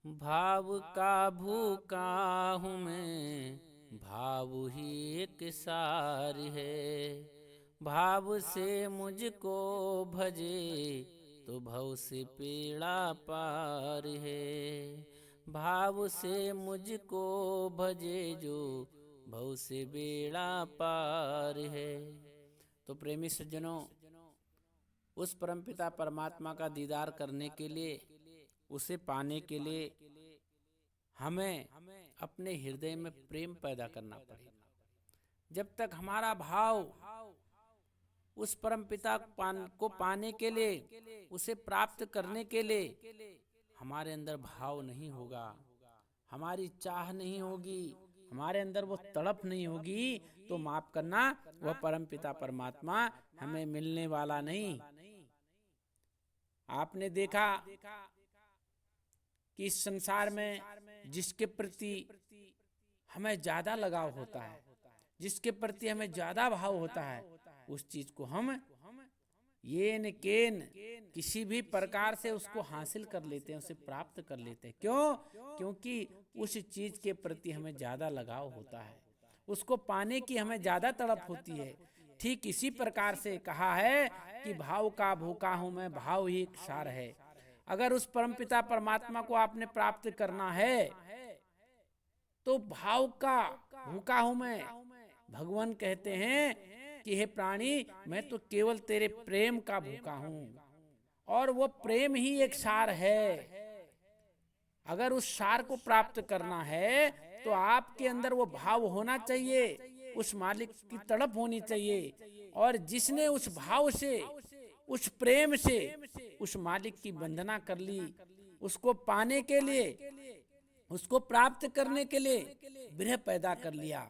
भाव का भूखा हूँ मैं, भाव ही एक सार है। भाव से मुझको भजे तो भव से पीड़ा पार है। भाव से मुझको भजे जो भव से बेड़ा पार है। तो प्रेमी सज्जनों, उस परमपिता परमात्मा का दीदार करने के लिए, उसे पाने के लिए हमें अपने हृदय में प्रेम पैदा करना पड़ेगा। जब तक हमारा भाव उस परमपिता को पाने के लिए, उसे प्राप्त करने के लिए हमारे अंदर भाव नहीं होगा, हमारी चाह नहीं होगी, हमारे अंदर वो तड़प नहीं होगी, तो माफ करना, वह परमपिता परमात्मा हमें मिलने वाला नहीं। आपने देखा कि इस संसार में जिसके प्रति हमें ज्यादा लगाव होता है, जिसके प्रति हमें ज्यादा भाव होता है, उस चीज को हम येन केन किसी भी प्रकार से उसको हासिल कर लेते हैं, उसे प्राप्त कर लेते हैं। क्यों? क्योंकि उस चीज के प्रति हमें ज्यादा लगाव होता है, उसको पाने की हमें ज्यादा तड़प होती है। ठीक इसी प्रकार से कहा है कि भाव का भूखा हूं मैं, भाव ही एक सार है। अगर उस परमपिता परमात्मा को आपने प्राप्त करना है तो भाव का भूखा हूं मैं। भगवान कहते हैं कि हे प्राणी, मैं तो केवल तेरे प्रेम का भूखा हूं, और वो प्रेम ही एक सार है। अगर उस सार को प्राप्त करना है तो आपके अंदर वो भाव होना चाहिए, उस मालिक की तड़प होनी चाहिए। और जिसने उस भाव से, उस प्रेम से उस मालिक की वंदना कर ली, उसको पाने के लिए, उसको प्राप्त करने के लिए विरह पैदा कर लिया,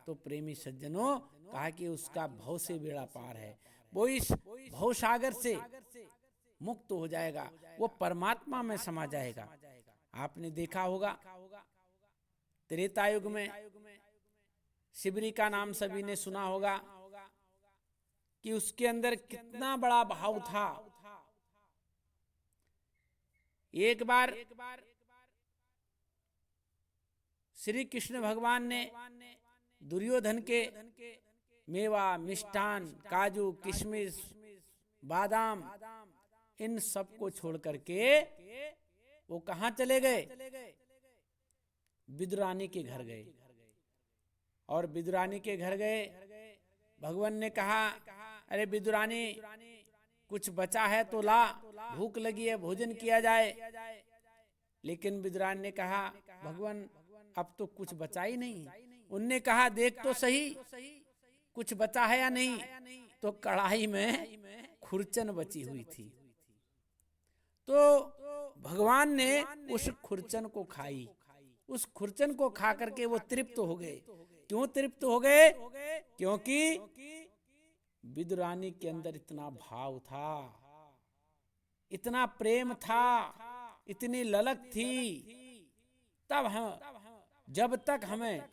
तो प्रेमी सज्जनों, कहा कि उसका भव से बेड़ा पार है। वो इस भव सागर से मुक्त हो जाएगा, वो परमात्मा में समा जाएगा। आपने देखा होगा त्रेता युग में शिबरी का नाम सभी ने सुना होगा कि उसके अंदर कितना बड़ा भाव था। एक बार श्री कृष्ण भगवान ने दुर्योधन के मेवा, मिष्ठान, काजू, किशमिश, बादाम, इन सब को छोड़ करके वो कहाँ चले गए? विदुरानी के घर गए। और विदुरानी के घर गए, भगवान ने कहा, अरे विदुरानी, कुछ बचा है तो ला, भूख लगी है, भोजन किया जाए। लेकिन विदुरानी ने कहा, भगवान अब तो कुछ बचा ही नहीं। उनने कहा, देख तो सही कुछ बचा है या नहीं। तो कढ़ाई में खुरचन बची हुई थी। तो भगवान ने उस खुरचन को खाई। उस खुरचन को खा करके वो तृप्त हो गए। क्यों तृप्त हो गए? क्योंकि विदुरानी के अंदर इतना भाव था, इतना प्रेम था, इतनी ललक थी। तब हम, जब तक हमें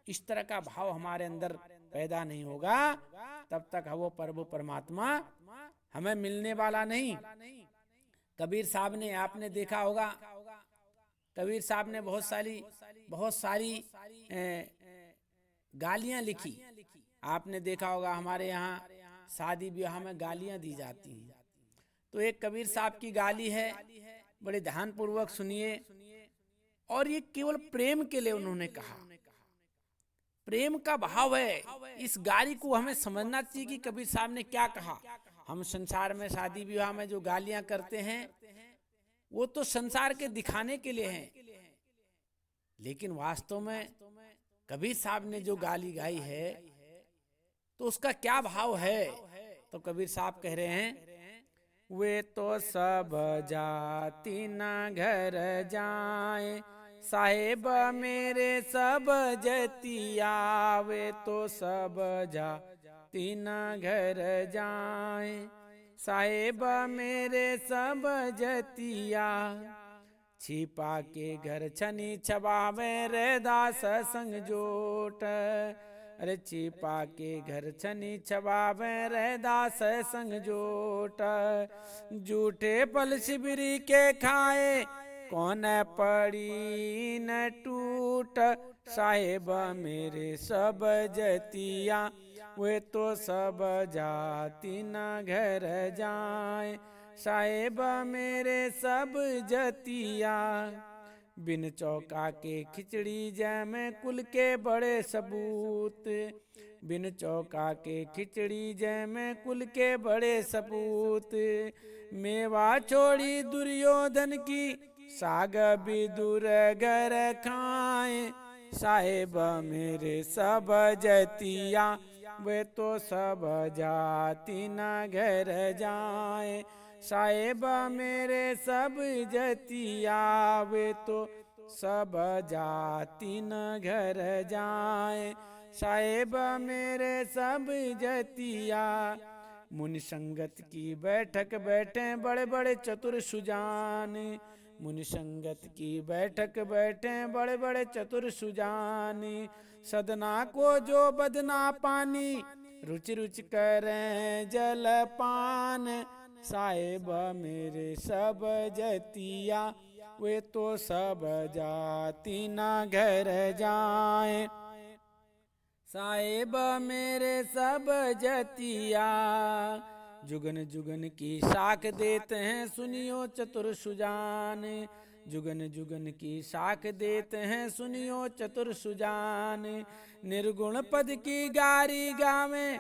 इस तरह का भाव हमारे अंदर पैदा नहीं होगा, तब तक वो प्रभु परमात्मा हमें मिलने वाला नहीं। कबीर साहब ने, आपने देखा होगा, कबीर साहब ने बहुत सारी गालियां लिखी। आपने देखा होगा हमारे यहाँ शादी ब्याह में गालियां दी जाती हैं। तो एक कबीर साहब की गाली है, बड़े ध्यान पूर्वक सुनिए। और ये केवल प्रेम के लिए उन्होंने कहा, प्रेम का भाव है। इस गाली को हमें समझना चाहिए कि कबीर साहब ने क्या कहा। हम संसार में शादी विवाह में जो गालियां करते हैं, वो तो संसार के दिखाने के लिए हैं, लेकिन वास्तव में कबीर साहब ने जो गाली गाई है तो उसका क्या भाव है। तो कबीर साहब कह रहे हैं, वे तो सब जाति न घर जाए, साहेब मेरे सब जतिया, वे तो सब जाति न घर जाए, साहेब मेरे सब जतिया, छिपा के घर छनी छबावे रे दास संग जोट, अरे छिपा के घर छनी छबावे रे दास संग जोट, झूठे पल शिबरी के खाए, कौन पड़ी न टूट, साहेब मेरे सब जतिया, वे तो सब जाति न घर जाए, साहेब मेरे सब जतिया। बिन चौका के खिचड़ी जय कुल के बड़े सबूत, बिन चौका के खिचड़ी जय कुल के बड़े सपूत। मेवा छोड़ी दुर्योधन की, साग विदुर घर खाए, साहेब मेरे सब जतिया, वे तो सब जाति न घर जाए, साहेब मेरे सब जतिया, वे तो सब जाति न घर जाए, साहेब मेरे सब जतिया। मुनि संगत की बैठक बैठे बड़े बड़े चतुर सुजान, मुनि संगत की बैठक बैठे बड़े बड़े चतुर सुजान, सदना को जो बदना पानी, रुचि रुचि करें जलपान, साहेब मेरे सब जतिया, वे तो सब जाति न घर जाए, साहेब मेरे सब जतिया। जुगन जुगन की साख देते हैं सुनियो चतुर सुजान, जुगन जुगन की साख देते हैं सुनियो चतुर सुजान, निर्गुण पद की गारी गावे,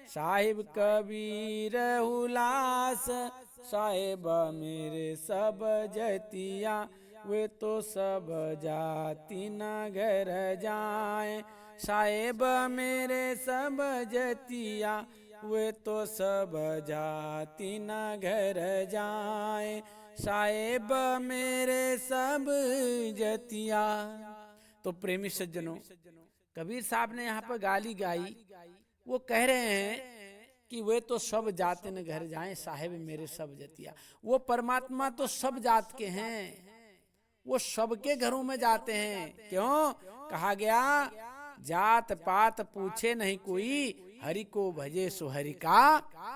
साहिब कबीर हुलास, साहेब मेरे सब जतिया, वे तो सब जाति न घर जाए, साहेब मेरे सब जतिया, वे तो सब जाति न घर जाए, साहेब मेरे सब जतिया। तो प्रेमी सज्जनों, कबीर साहब ने यहाँ पर गाली गाई। वो कह रहे हैं कि वे तो सब जाति न घर जाएं, साहेब मेरे सब जतिया। वो परमात्मा तो सब जात के हैं, वो सबके घरों में जाते हैं। क्यों? कहा गया जात पात पूछे नहीं कोई, हरि को भजे सो हरि का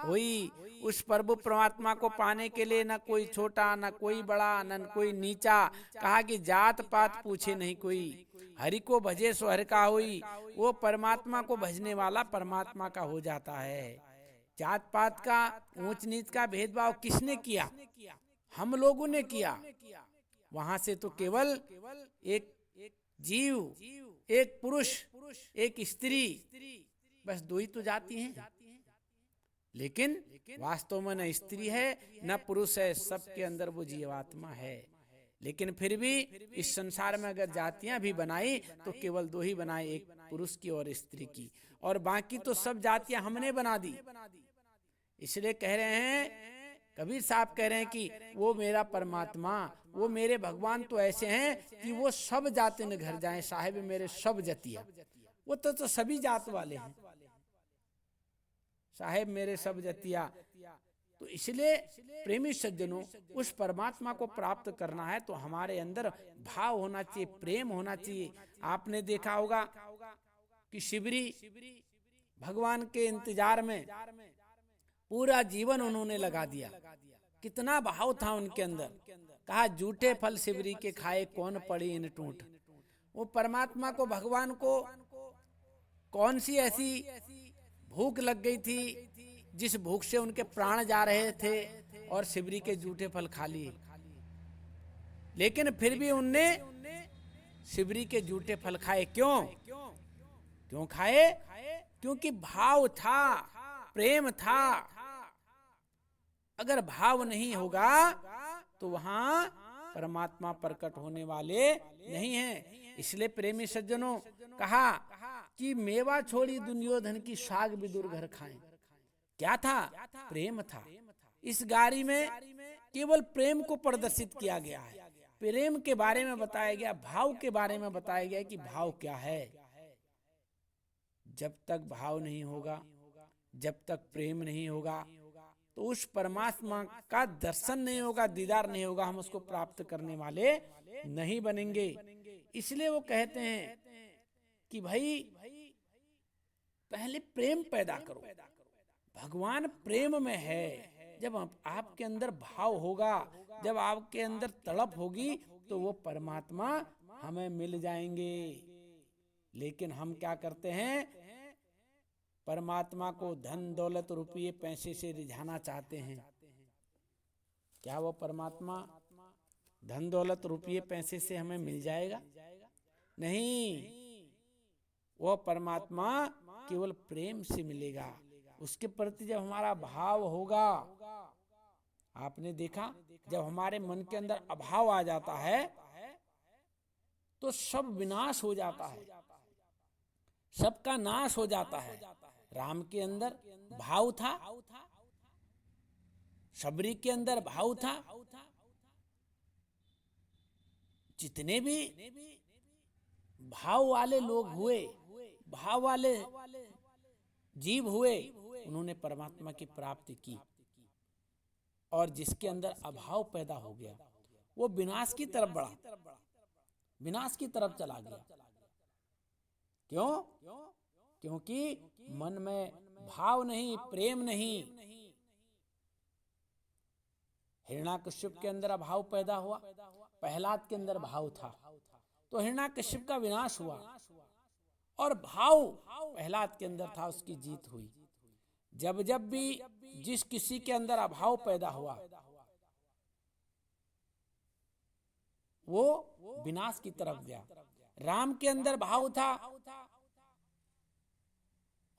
होई। उस प्रभु परमात्मा को पाने के लिए न कोई छोटा न कोई बड़ा न कोई नीचा। कहा कि जात पात पूछे नहीं कोई, हरि को भजे सो हरि का होई। वो परमात्मा को भजने वाला परमात्मा का हो जाता है। जात पात का ऊंच नीच का भेदभाव किसने किया? हम लोगों ने किया। वहां से तो केवल एक जीव, एक पुरुष, एक स्त्री, बस दो ही तो जाती हैं। लेकिन वास्तव में न स्त्री है न पुरुष है, सबके अंदर वो जीवात्मा है। लेकिन फिर भी इस संसार में अगर जातियां भी बनाई तो केवल दो ही बनाई, एक पुरुष की और स्त्री की, और बाकी तो सब जातियां हमने बना दी। इसलिए कह रहे हैं, कबीर साहब कह रहे हैं कि वो मेरा परमात्मा, वो मेरे भगवान तो ऐसे हैं कि वो सब जाति न घर जाएं, साहिब मेरे सब जतिया। वो तो सभी जात वाले हैं, साहिब मेरे सब जतिया। तो इसलिए प्रेमी सज्जनों, उस परमात्मा को प्राप्त करना है तो हमारे अंदर भाव होना चाहिए, प्रेम होना चाहिए। आपने देखा होगा कि शिवरी भगवान के इंतजार में पूरा जीवन उन्होंने लगा दिया। कितना भाव था उनके अंदर। कहा जूठे फल शिवरी के खाए, कौन पड़ी इन टूट। वो परमात्मा को, भगवान को कौन सी ऐसी भूख लग गई थी जिस भूख से उनके प्राण जा रहे थे, और शिवरी के जूठे फल खा लिए। लेकिन फिर भी उनने शिवरी के जूठे फल खाए। क्यों खाए? क्योंकि भाव था, प्रेम था। अगर भाव नहीं होगा तो वहां परमात्मा प्रकट होने वाले नहीं हैं। इसलिए प्रेमी सज्जनों, कहा कि मेवा छोड़ी दुर्योधन की, साग विदुर घर खाएं। क्या था? प्रेम था। इस गारी में केवल प्रेम को प्रदर्शित किया गया है। प्रेम के बारे में बताया गया, भाव के बारे में बताया गया कि भाव क्या है। जब तक भाव नहीं होगा, जब तक प्रेम नहीं होगा, तो उस परमात्मा का दर्शन नहीं होगा, दीदार नहीं होगा, हम उसको प्राप्त करने वाले नहीं बनेंगे। इसलिए वो कहते हैं कि भाई पहले प्रेम पैदा करो। भगवान प्रेम में है, जब आपके अंदर भाव होगा, जब आपके अंदर तड़प होगी, तो वो परमात्मा हमें मिल जाएंगे। लेकिन हम क्या करते हैं, परमात्मा को धन दौलत रुपये पैसे से रिझाना चाहते हैं। क्या वो परमात्मा धन दौलत रुपये पैसे से हमें मिल जाएगा? नहीं, वो परमात्मा केवल प्रेम से मिलेगा। उसके प्रति जब हमारा भाव होगा, आपने देखा जब हमारे मन के अंदर अभाव आ जाता है तो सब विनाश हो जाता है, सबका नाश हो जाता है। राम के अंदर भाव था, शबरी के अंदर भाव था, जितने भी भाव वाले लोग हुए, भाव वाले जीव हुए, उन्होंने परमात्मा की प्राप्ति की। और जिसके अंदर अभाव पैदा हो गया वो विनाश की तरफ बढ़ा, विनाश की तरफ चला गया। क्यों? क्योंकि मन में भाव नहीं, प्रेम नहीं। हिरण्याकश्यप के अंदर अभाव पैदा हुआ, प्रहलाद के अंदर भाव था, तो हिरण्याकश्यप का विनाश हुआ। और भाव प्रहलाद के अंदर था, उसकी जीत हुई। जब जब भी जिस किसी के अंदर अभाव पैदा हुआ वो विनाश की तरफ गया। राम के अंदर भाव था,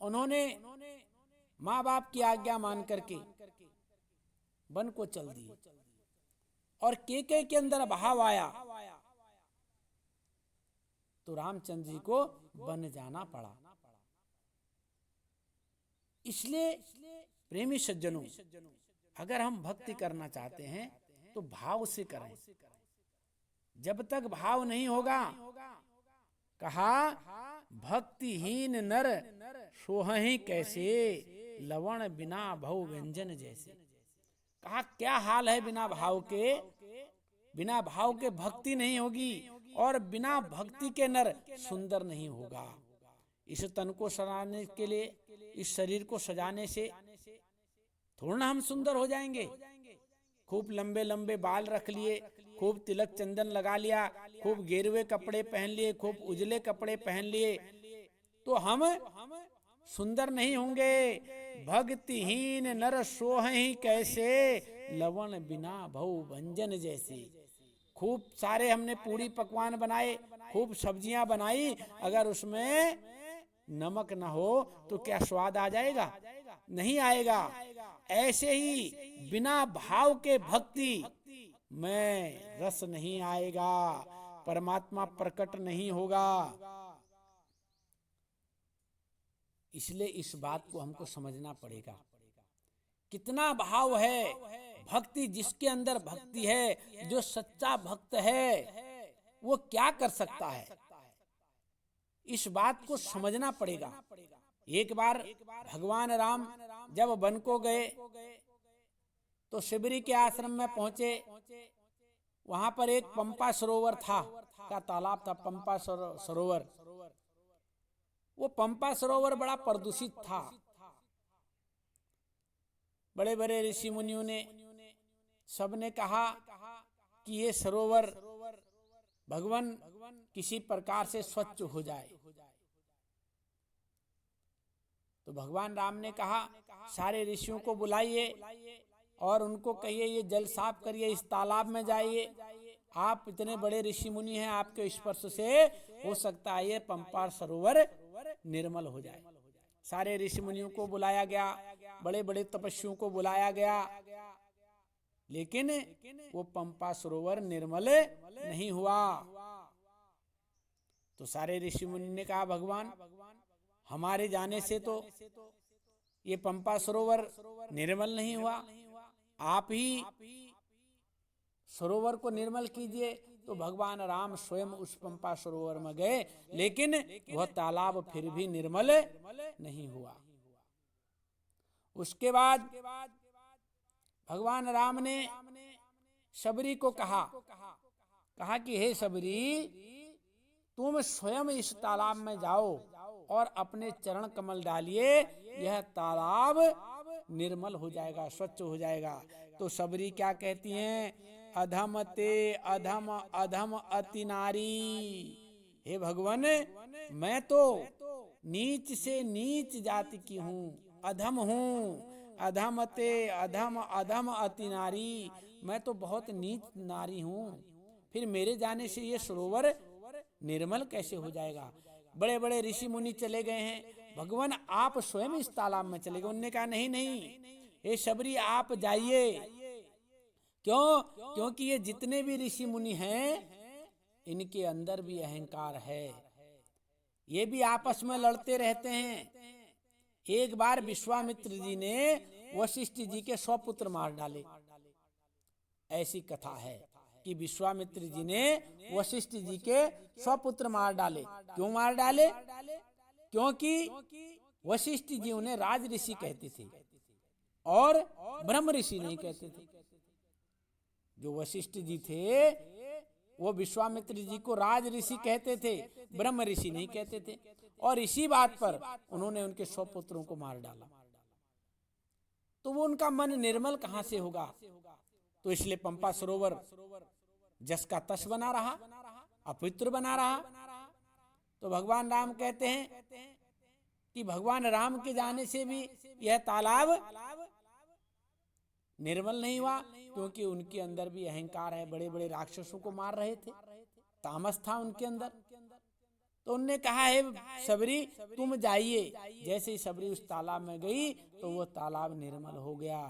उन्होंने माँ बाप की आज्ञा मान करके वन को चल दिए। और केकई के अंदर भाव आया तो रामचंद्र जी को वन जाना पड़ा। इसलिए प्रेमी सज्जनों, अगर हम भक्ति करना चाहते हैं तो भाव से करें। जब तक भाव नहीं होगा, कहा भक्तिहीन नर सोहहि कैसे, लवण बिना भव व्यंजन जैसे। कहा क्या हाल है बिना भाव के, बिना भाव के भक्ति नहीं होगी, और बिना भक्ति के नर सुंदर नहीं होगा। इस तन को सजाने के लिए, इस शरीर को सजाने से थोड़ा ना हम सुंदर हो जाएंगे। खूब लंबे लंबे बाल रख लिए, खूब तिलक चंदन लगा लिया, खूब गेरुए कपड़े पहन लिए, खूब उजले कपड़े पहन लिए, तो हम सुंदर नहीं होंगे। भक्तिहीन नर सोहहि कैसे, लवण बिना भव भंजन जैसे। खूब सारे हमने पूरी पकवान बनाए, खूब सब्जियां बनाई, अगर उसमें नमक ना हो तो क्या स्वाद आ जाएगा? नहीं आएगा। ऐसे ही बिना भाव के भक्ति में रस नहीं आएगा, परमात्मा प्रकट नहीं होगा। इसलिए इस बात को हमको समझना पड़ेगा। कितना भाव है, भक्ति जिसके अंदर भक्ति है, जो सच्चा भक्त है, वो क्या कर सकता है, इस बात को समझना पड़ेगा। एक बार भगवान राम जब वन को गए तो शिबरी के आश्रम में पहुंचे। वहां पर एक पंपा सरोवर था, का तालाब था, पंपा सरोवर। वो पंपा सरोवर बड़ा प्रदूषित था। बड़े बड़े ऋषि मुनियों ने सबने कहा कि ये सरोवर भगवान किसी प्रकार से स्वच्छ हो जाए। तो भगवान राम ने कहा सारे ऋषियों को बुलाइए और उनको कहिए ये जल साफ करिए, इस तालाब में जाइए। आप इतने बड़े ऋषि मुनि हैं, आपके स्पर्श से हो सकता है ये पंपा सरोवर निर्मल हो जाए। सारे ऋषि मुनियों को बुलाया गया, बड़े बड़े तपस्वियों को बुलाया गया, लेकिन वो पंपा सरोवर निर्मल नहीं हुआ। तो सारे ऋषि मुनि ने कहा भगवान हमारे जाने से तो ये पंपा सरोवर निर्मल नहीं हुआ, आप ही सरोवर को निर्मल कीजिए। तो भगवान राम स्वयं उस पंपा सरोवर में गए, लेकिन वह तालाब फिर भी निर्मल नहीं हुआ। उसके बाद भगवान राम ने शबरी को कहा कि हे शबरी, तुम स्वयं इस तालाब में जाओ और अपने चरण कमल डालिए, यह तालाब निर्मल हो जाएगा, स्वच्छ हो जाएगा। तो सबरी क्या कहती हैं, अधम ते अधम अधम अति नारी। हे भगवान, मैं तो नीच से नीच जाति की हूँ, अधम हूँ। अधम ते अधम अधम अति नारी, मैं तो बहुत नीच नारी हूँ। फिर मेरे जाने से ये सरोवर निर्मल कैसे हो जाएगा। बड़े बड़े ऋषि मुनि चले गए हैं, भगवान आप स्वयं इस तालाब में चले गए। उन्होंने कहा नहीं नहीं, हे शबरी आप जाइए। क्यों? क्योंकि ये जितने भी ऋषि मुनि हैं इनके अंदर भी अहंकार है, ये भी आपस में लड़ते रहते हैं। एक बार विश्वामित्र जी ने वशिष्ठ जी के 100 पुत्र मार डाले। ऐसी कथा है कि विश्वामित्र जी ने वशिष्ठ जी के 100 पुत्र मार डाले। क्यों मार डाले? क्योंकि वशिष्ठ जी उन्हें राज ऋषि कहते थे और ब्रह्म ऋषि नहीं कहते थे। जो वशिष्ठ जी थे वो विश्वामित्र जी को राज ऋषि कहते थे, ब्रह्म ऋषि नहीं कहते थे। और इसी बात पर उन्होंने उनके 100 पुत्रों को मार डाला। तो वो उनका मन निर्मल कहां से होगा? तो इसलिए पंपा सरोवर जस का तस बना रहा, अपवित्र बना रहा। तो भगवान राम कहते हैं कि भगवान राम के जाने से भी यह तालाब निर्मल नहीं हुआ, क्योंकि उनके अंदर भी अहंकार है। बड़े बड़े राक्षसों को मार रहे थे, तामस था उनके अंदर। तो उनने कहा है सबरी तुम जाइए। जैसे ही सबरी उस तालाब में गई तो वो तालाब निर्मल हो गया।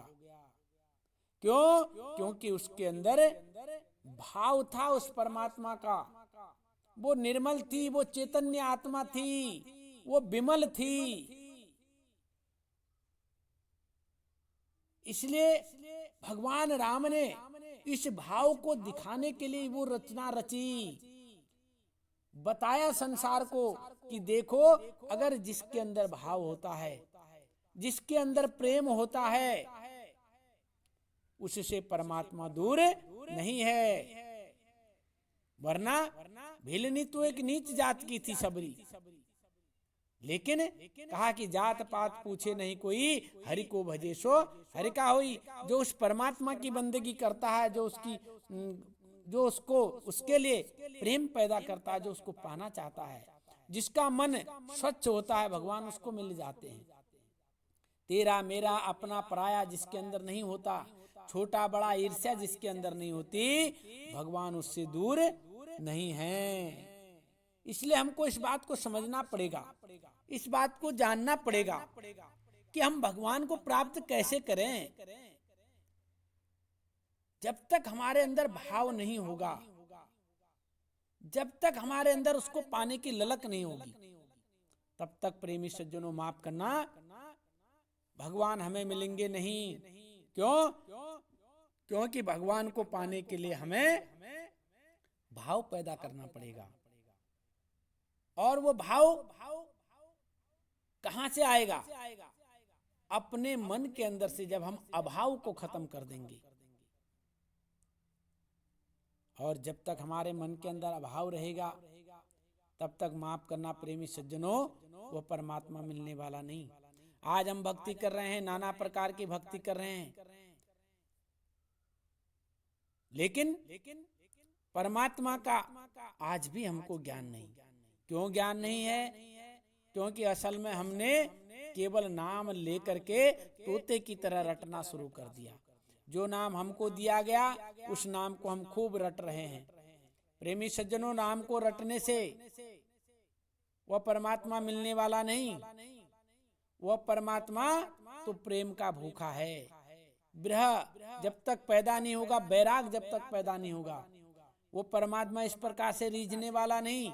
क्यों? क्योंकि उसके अंदर भाव था उस परमात्मा का। वो निर्मल थी, वो चैतन्य आत्मा थी, वो विमल थी। इसलिए भगवान राम ने इस भाव को दिखाने के लिए वो रचना रची, बताया संसार को कि देखो, अगर जिसके अंदर भाव होता है, जिसके अंदर प्रेम होता है, उससे परमात्मा दूर नहीं है। वरना भिलनी तो एक नीच जात की थी सबरी, लेकिन कहा कि जात पात पूछे नहीं कोई, हरि को भजे सो हरि का होई। जो उस परमात्मा की बंदगी करता है, जो उसको उसके लिए प्रेम पैदा करता है, जो उसको पाना चाहता है, जिसका मन स्वच्छ होता है, भगवान उसको मिल जाते हैं। तेरा मेरा अपना पराया जिसके अंदर नहीं होता, छोटा बड़ा ईर्ष्या जिसके अंदर नहीं होती, भगवान उससे दूर नहीं है। इसलिए हमको इस बात को समझना पड़ेगा, इस बात को जानना पड़ेगा कि हम भगवान को प्राप्त कैसे करें। जब तक हमारे अंदर भाव नहीं होगा, जब तक हमारे अंदर उसको पाने की ललक नहीं होगी, तब तक प्रेमी सज्जनों माफ करना, भगवान हमें मिलेंगे नहीं। क्यों? क्योंकि भगवान को पाने के लिए हमें भाव पैदा करना पड़ेगा। और वो भाव कहां से आएगा? अपने मन के अंदर से। जब हम अभाव को खत्म कर देंगे, और जब तक हमारे मन के अंदर अभाव रहेगा, तब तक माफ करना प्रेमी सज्जनों, वो परमात्मा मिलने वाला नहीं। आज हम भक्ति कर रहे हैं, नाना प्रकार की भक्ति कर रहे हैं, लेकिन परमात्मा का आज भी हमको ज्ञान नहीं। क्यों ज्ञान नहीं है? क्योंकि असल में हमने केवल नाम लेकर के तोते की तरह रटना शुरू कर दिया। जो नाम हमको दिया गया उस नाम को हम खूब रट रहे हैं। प्रेमी सज्जनों, नाम को रटने से वह परमात्मा मिलने वाला नहीं। वह परमात्मा तो प्रेम का भूखा है। विरह जब तक पैदा नहीं होगा, बैराग जब तक पैदा नहीं होगा, वो परमात्मा इस प्रकार से रीझने वाला नहीं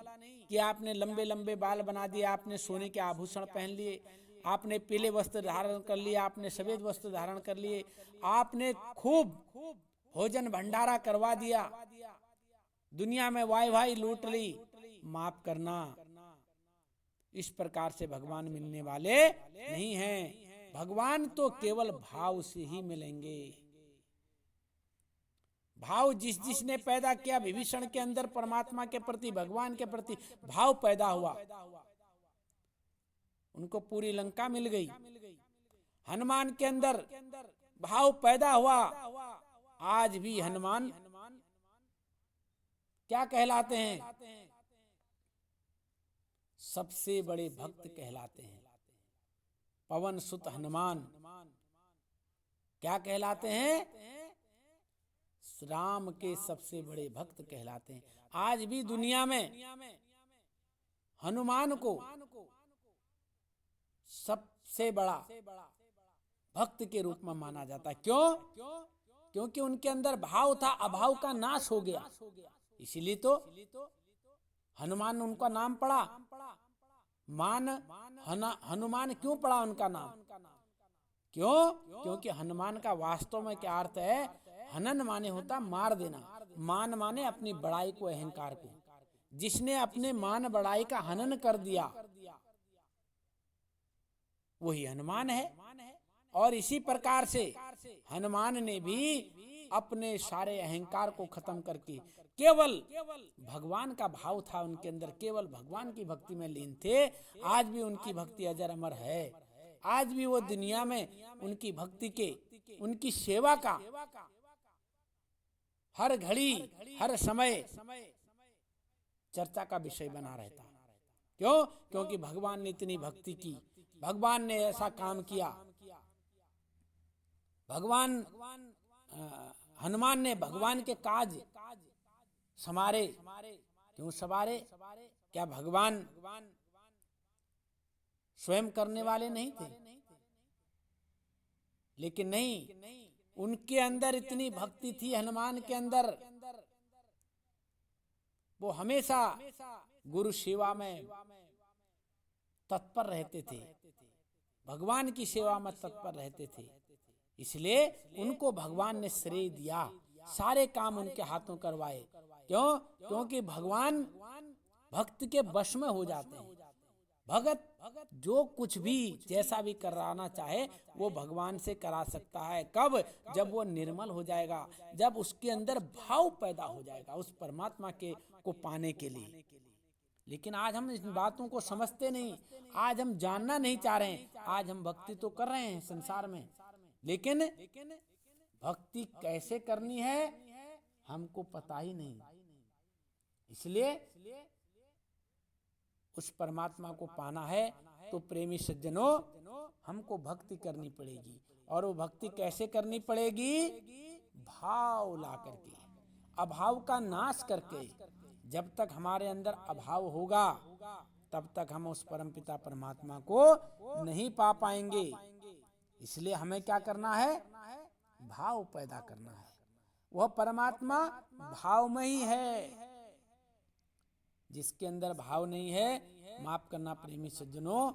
कि आपने लंबे लंबे बाल बना दिए, आपने सोने के आभूषण पहन लिए, आपने पीले वस्त्र धारण कर लिए, आपने सफेद वस्त्र धारण कर लिए, आपने खूब भोजन भंडारा करवा दिया, दुनिया में वाई वाई लूट ली। माफ करना, इस प्रकार से भगवान मिलने वाले नहीं हैं। भगवान तो केवल भाव से ही मिलेंगे। भाव जिसने पैदा किया, विभीषण के अंदर परमात्मा के प्रति, भगवान के प्रति भाव पैदा हुआ, उनको पूरी लंका मिल गई। हनुमान के अंदर भाव पैदा हुआ, आज भी हनुमान क्या कहलाते हैं? सबसे बड़े भक्त कहलाते हैं। पवन सुत हनुमान क्या कहलाते हैं? राम के सबसे बड़े भक्त कहलाते हैं। आज भी दुनिया में हनुमान को सबसे बड़ा भक्त के रूप में माना जाता है। क्यों? क्योंकि उनके अंदर भाव था, अभाव का नाश हो गया। इसीलिए तो हनुमान उनका नाम पड़ा। हनुमान क्यों पड़ा उनका नाम? क्यों? क्योंकि हनुमान का वास्तव में क्या अर्थ है? हनन माने होता मार देना, मान माने अपनी बड़ाई को, अहंकार को। जिसने अपने मान बड़ाई का हनन कर दिया वही हनुमान है। और इसी प्रकार से हनुमान ने भी अपने सारे अहंकार को खत्म करके केवल भगवान का भाव था उनके अंदर, केवल भगवान की भक्ति में लीन थे। आज भी उनकी भक्ति अजर अमर है। आज भी वो दुनिया में उनकी भक्ति के, उनकी सेवा का हर घड़ी हर समय चर्चा का विषय बना रहता। क्यों? क्योंकि भगवान ने इतनी भक्ति की, भगवान ने ऐसा काम किया। हनुमान ने भगवान के काज संवारे। क्यों संवारे? क्या भगवान स्वयं करने वाले नहीं थे? लेकिन नहीं, उनके अंदर इतनी भक्ति थी, हनुमान के अंदर, वो हमेशा गुरु सेवा में तत्पर रहते थे, भगवान की सेवा में तत्पर रहते थे। इसलिए उनको भगवान ने श्रेय दिया, सारे काम उनके हाथों करवाए। क्यों? क्योंकि भगवान भक्त के वश में हो जाते हैं। भगत जो कुछ भी जैसा भी कराना चाहे वो भगवान से करा सकता है। कब? जब वो निर्मल हो जाएगा, जब उसके अंदर भाव पैदा हो जाएगा उस परमात्मा के को पाने के लिए। लेकिन आज हम इन बातों को समझते नहीं, आज हम जानना नहीं चाह रहे हैं। आज हम भक्ति तो कर रहे हैं संसार में, लेकिन भक्ति कैसे करनी है हमको पता ही नहीं। इसलिए उस परमात्मा को पाना है तो प्रेमी सज्जनों हमको भक्ति करनी पड़ेगी। और वो भक्ति कैसे करनी पड़ेगी? भाव ला करके, अभाव का नाश करके। जब तक हमारे अंदर अभाव होगा तब तक हम उस परमपिता परमात्मा को नहीं पा पाएंगे। इसलिए हमें क्या करना है? भाव पैदा करना है। वह परमात्मा भाव में ही है। जिसके अंदर भाव नहीं है, माफ करना प्रेमी सज्जनों,